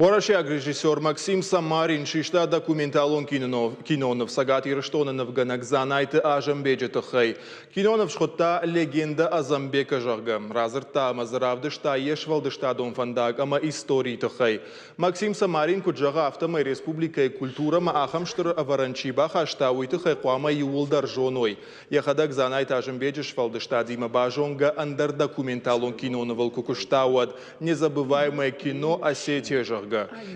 Ворощак режиссер Максим Самарин шишта документалон кинонов сагатир штонанов ганакзанайты ажамбеджетахай. Кинонов шхотта легенда Азамбека жарга. Разырта мазаравдышта ешвалдышта донфандаг ама истории тахай. Максим Самарин куджага автомай республика и культура ма ахамштыр аваранчиба хашта уйтахай куама юлдар жоной. Яхадак занайты ажамбеджеш валдышта дима бажонга андар документалон киноновал кукуштауад. Незабываемое кино Осетия жарга.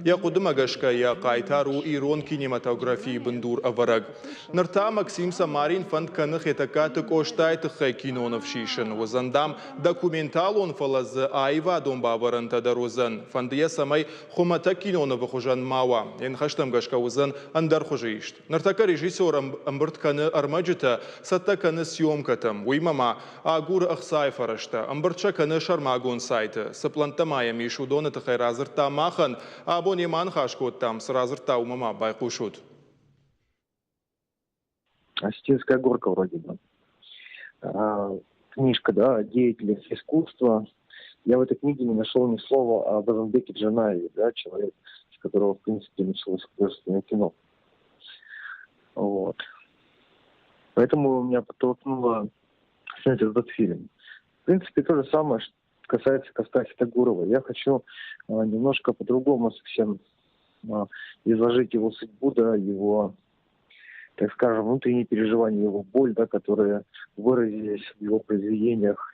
Я кудумагашка я кайтару ирон кинематографии бандур авараг. Нарта Максим Самарин фанд канах этакаты коштайты хай кинонов шишен. Возандам документал он фалаз айва домба аваранта дарузан. Фандия самай хумата кинонов хужан мава. Ен хаштам гашка узан андар хужишт. Нартака режиссер амбрт каны армаджита сатта каны съемкатам. Уймама агур ахсай фарашта. Амбртша каны шармагон сайты. Саплантамая мишудона тахай разырта махан. Абонеман хашкот там сразу таумама байкушут. Осетинская горка вроде бы. Книжка, да, о деятелях искусства. Я в этой книге не нашел ни слова об Азамбеке Джанаеве, да, человек, с которого, в принципе, началось художественное кино. Вот. Поэтому меня подтолкнуло снять этот фильм. В принципе, то же самое, что касается Костафия Тагурова. Я хочу немножко по-другому совсем изложить его судьбу, да, его, так скажем, внутренние переживания, его боль, да, которые выразились в его произведениях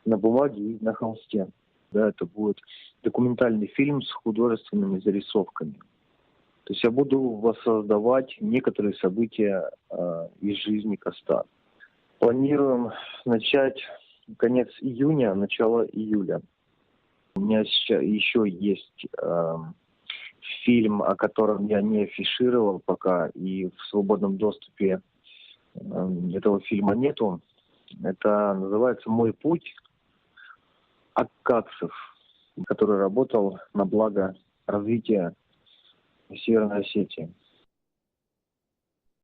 на бумаге и на холсте. Да, это будет документальный фильм с художественными зарисовками. То есть я буду воссоздавать некоторые события из жизни Коста. Планируем начать конец июня, начало июля. У меня сейчас еще есть фильм, о котором я не афишировал пока, и в свободном доступе этого фильма нету. Это называется «Мой путь» Аккадцев, который работал на благо развития Северной Осетии.